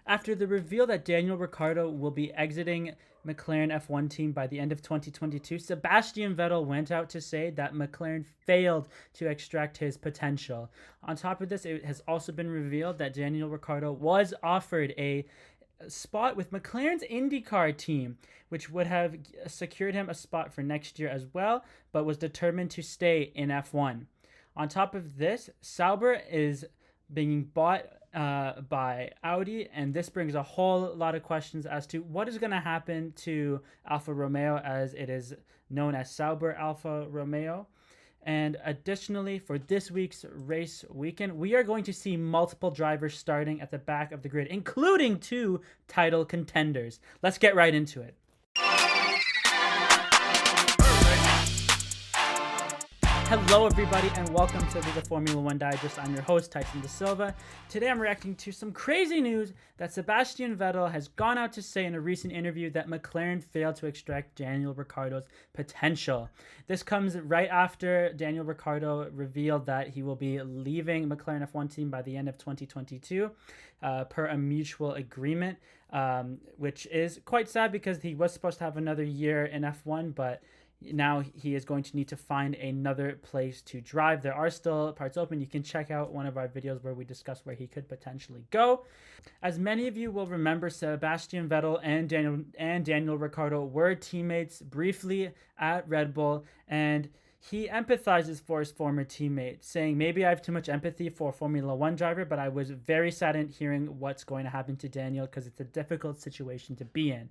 After the reveal that Daniel Ricciardo will be exiting McLaren F1 team by the end of 2022, Sebastian Vettel went out to say that McLaren failed to extract his potential. On top of this, it has also been revealed that Daniel Ricciardo was offered a spot with McLaren's IndyCar team, which would have secured him a spot for next year as well, but was determined to stay in F1. On top of this, Sauber is being bought by Audi, and this brings a whole lot of questions as to what is going to happen to Alfa Romeo, as it is known as Sauber Alfa Romeo. And additionally, for this week's race weekend, we are going to see multiple drivers starting at the back of the grid, including 2 title contenders. Let's get right into it. Hello, everybody, and welcome to the Formula One Digest. I'm your host, Tyson Da Silva. Today, I'm reacting to some crazy news that Sebastian Vettel has gone out to say in a recent interview that McLaren failed to extract Daniel Ricciardo's potential. This comes right after Daniel Ricciardo revealed that he will be leaving McLaren F1 team by the end of 2022, per a mutual agreement, which is quite sad because he was supposed to have another year in F1, but now he is going to need to find another place to drive. There are still parts open. You can check out one of our videos where we discuss where he could potentially go. As many of you will remember, Sebastian Vettel and Daniel Ricciardo were teammates briefly at Red Bull, and he empathizes for his former teammate, saying, maybe I have too much empathy for a Formula One driver, but I was very saddened hearing what's going to happen to Daniel because it's a difficult situation to be in.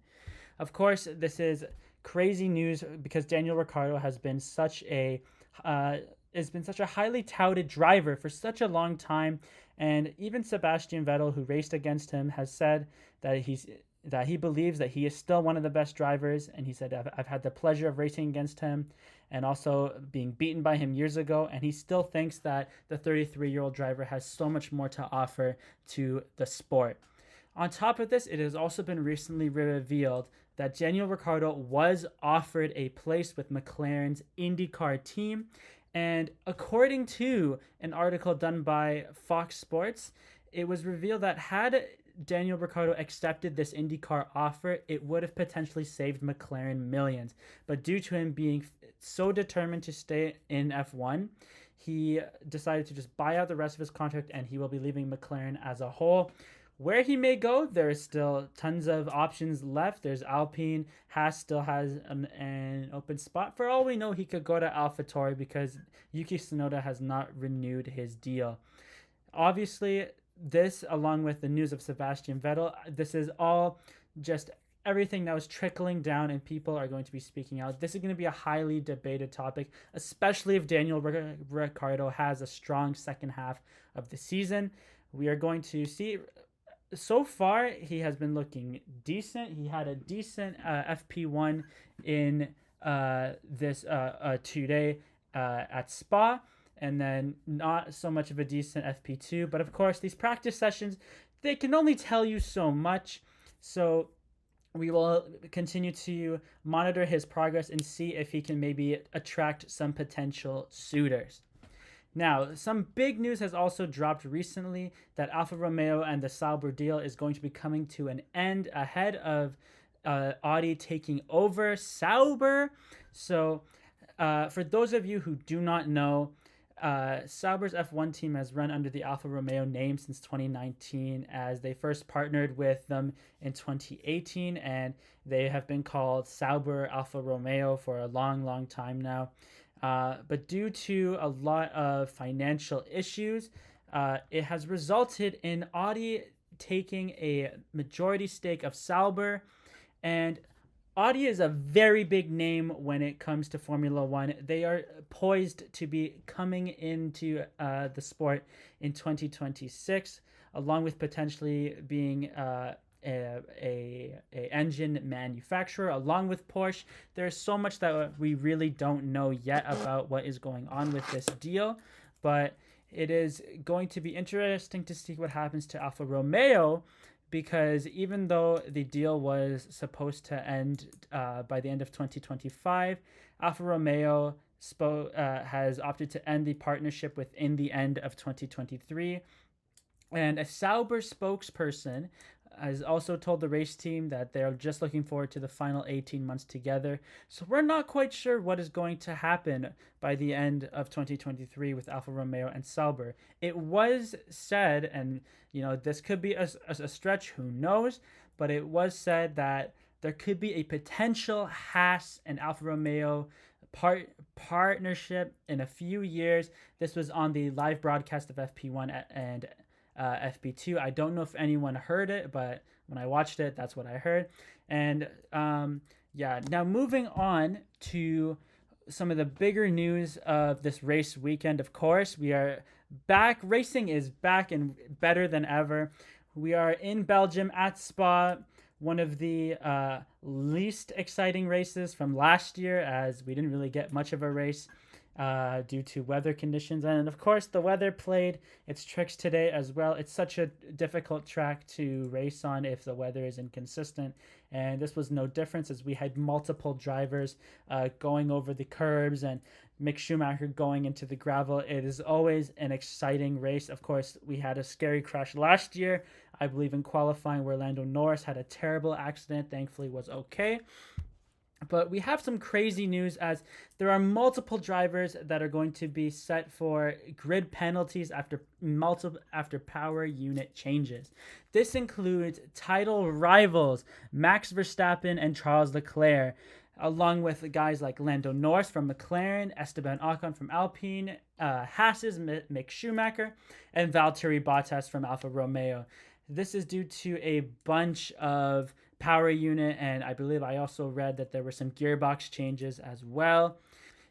Of course, this is crazy news because Daniel Ricciardo has been such a highly touted driver for such a long time, and even Sebastian Vettel, who raced against him, has said that he believes that he is still one of the best drivers, and he said, I've had the pleasure of racing against him and also being beaten by him years ago, and he still thinks that the 33-year-old driver has so much more to offer to the sport. On top of this, it has also been recently revealed that Daniel Ricciardo was offered a place with McLaren's IndyCar team. And according to an article done by Fox Sports, it was revealed that had Daniel Ricciardo accepted this IndyCar offer, it would have potentially saved McLaren millions. But due to him being so determined to stay in F1, he decided to just buy out the rest of his contract, and he will be leaving McLaren as a whole. Where he may go, there is still tons of options left. There's Alpine. Haas still has an open spot. For all we know, he could go to AlphaTauri because Yuki Tsunoda has not renewed his deal. Obviously, this, along with the news of Sebastian Vettel, this is all just everything that was trickling down, and people are going to be speaking out. This is going to be a highly debated topic, especially if Daniel Ricciardo has a strong second half of the season. We are going to see. So far, he has been looking decent. He had a decent FP1 in this today at Spa, and then not so much of a decent FP2. But of course, these practice sessions, they can only tell you so much. So we will continue to monitor his progress and see if he can maybe attract some potential suitors. Now, some big news has also dropped recently that Alfa Romeo and the Sauber deal is going to be coming to an end ahead of Audi taking over Sauber. So, for those of you who do not know, Sauber's F1 team has run under the Alfa Romeo name since 2019, as they first partnered with them in 2018, and they have been called Sauber Alfa Romeo for a long, long time now. But due to a lot of financial issues, it has resulted in Audi taking a majority stake of Sauber, and Audi is a very big name when it comes to Formula One. They are poised to be coming into the sport in 2026, along with potentially being a engine manufacturer, along with Porsche. There's so much that we really don't know yet about what is going on with this deal, but it is going to be interesting to see what happens to Alfa Romeo, because even though the deal was supposed to end by the end of 2025, Alfa Romeo has opted to end the partnership within the end of 2023. And a Sauber spokesperson has also told the race team that they're just looking forward to the final 18 months together. So we're not quite sure what is going to happen by the end of 2023 with Alfa Romeo and Sauber. It was said, and this could be a stretch, who knows, but it was said that there could be a potential Haas and Alfa Romeo partnership in a few years. This was on the live broadcast of FP1 and FP2. I don't know if anyone heard it, but when I watched it, that's what I heard. And now moving on to some of the bigger news of this race weekend. Of course, we are back. Racing is back and better than ever. We are in Belgium at Spa, one of the least exciting races from last year, as we didn't really get much of a race due to weather conditions. And of course, the weather played its tricks today as well. It's such a difficult track to race on if the weather is inconsistent. And this was no difference, as we had multiple drivers going over the curbs and Mick Schumacher going into the gravel. It is always an exciting race. Of course, we had a scary crash last year, I believe in qualifying, where Lando Norris had a terrible accident. Thankfully was okay. But we have some crazy news, as there are multiple drivers that are going to be set for grid penalties after power unit changes. This includes title rivals Max Verstappen and Charles Leclerc, along with guys like Lando Norris from McLaren, Esteban Ocon from Alpine, Haas's Mick Schumacher, and Valtteri Bottas from Alfa Romeo. This is due to a bunch of power unit, and I believe I also read that there were some gearbox changes as well.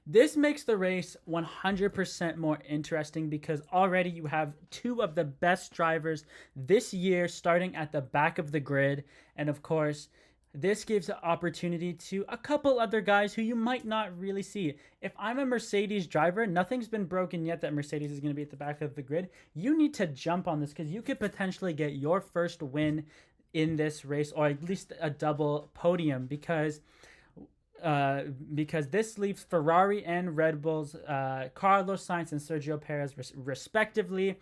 This makes the race 100% more interesting, because already you have two of the best drivers this year starting at the back of the grid. And of course, this gives an opportunity to a couple other guys who you might not really see. If I'm a Mercedes driver, nothing's been broken yet that Mercedes is going to be at the back of the grid. You need to jump on this, because you could potentially get your first win in this race, or at least a double podium, because this leaves Ferrari and Red Bull's Carlos Sainz and Sergio Perez respectively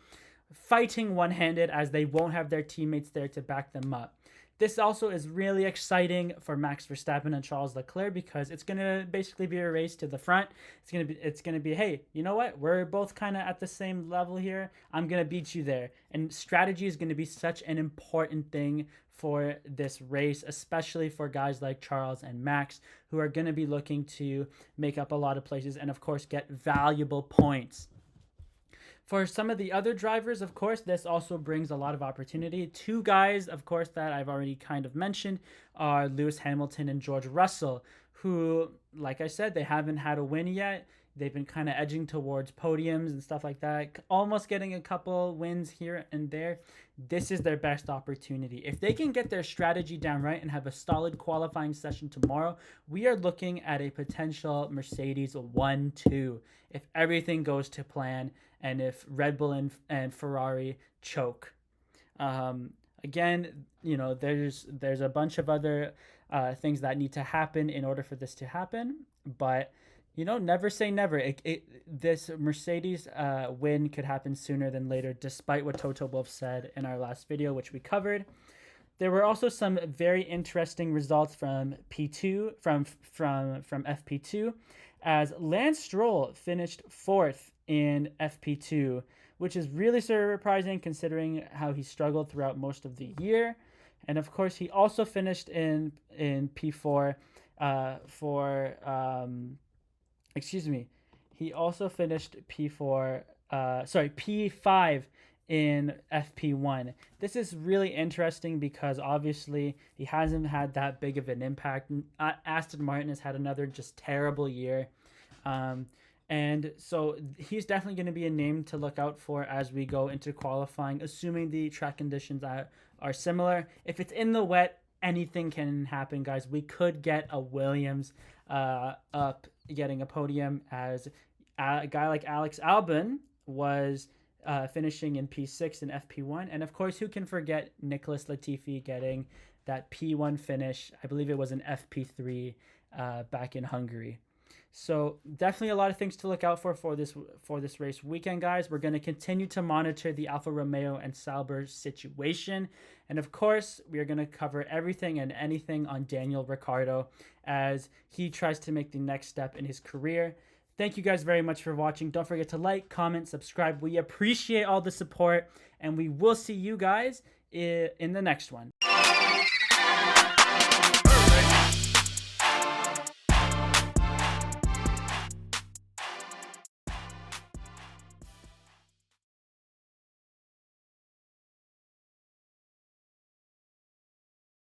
fighting one-handed, as they won't have their teammates there to back them up. This also is really exciting for Max Verstappen and Charles Leclerc, because it's going to basically be a race to the front. It's going to be, hey, you know what? We're both kind of at the same level here. I'm going to beat you there. And strategy is going to be such an important thing for this race, especially for guys like Charles and Max, who are going to be looking to make up a lot of places and, of course, get valuable points. For some of the other drivers, of course, this also brings a lot of opportunity. Two guys, of course, that I've already kind of mentioned are Lewis Hamilton and George Russell, who, like I said, they haven't had a win yet. They've been kind of edging towards podiums and stuff like that, almost getting a couple wins here and there. This is their best opportunity. If they can get their strategy down right and have a solid qualifying session tomorrow, we are looking at a potential Mercedes 1-2 if everything goes to plan, and if Red Bull and Ferrari choke. Again, there's a bunch of other things that need to happen in order for this to happen, but never say never. This Mercedes win could happen sooner than later, despite what Toto Wolff said in our last video, which we covered. There were also some very interesting results from P2, from FP2, as Lance Stroll finished 4th in FP2, which is really surprising considering how he struggled throughout most of the year. And of course, he also finished in P4 He also finished P5 in FP1. This is really interesting because obviously he hasn't had that big of an impact. Aston Martin has had another just terrible year. And so he's definitely going to be a name to look out for as we go into qualifying, assuming the track conditions are similar. If it's in the wet, anything can happen, guys. We could get a Williams up getting a podium, as a guy like Alex Albon was finishing in P6 in FP1. And of course, who can forget Nicholas Latifi getting that P1 finish? I believe it was an FP3 back in Hungary. So definitely a lot of things to look out for this race weekend, guys. We're going to continue to monitor the Alfa Romeo and Sauber situation. And of course, we are going to cover everything and anything on Daniel Ricciardo as he tries to make the next step in his career. Thank you guys very much for watching. Don't forget to like, comment, subscribe. We appreciate all the support, and we will see you guys in the next one.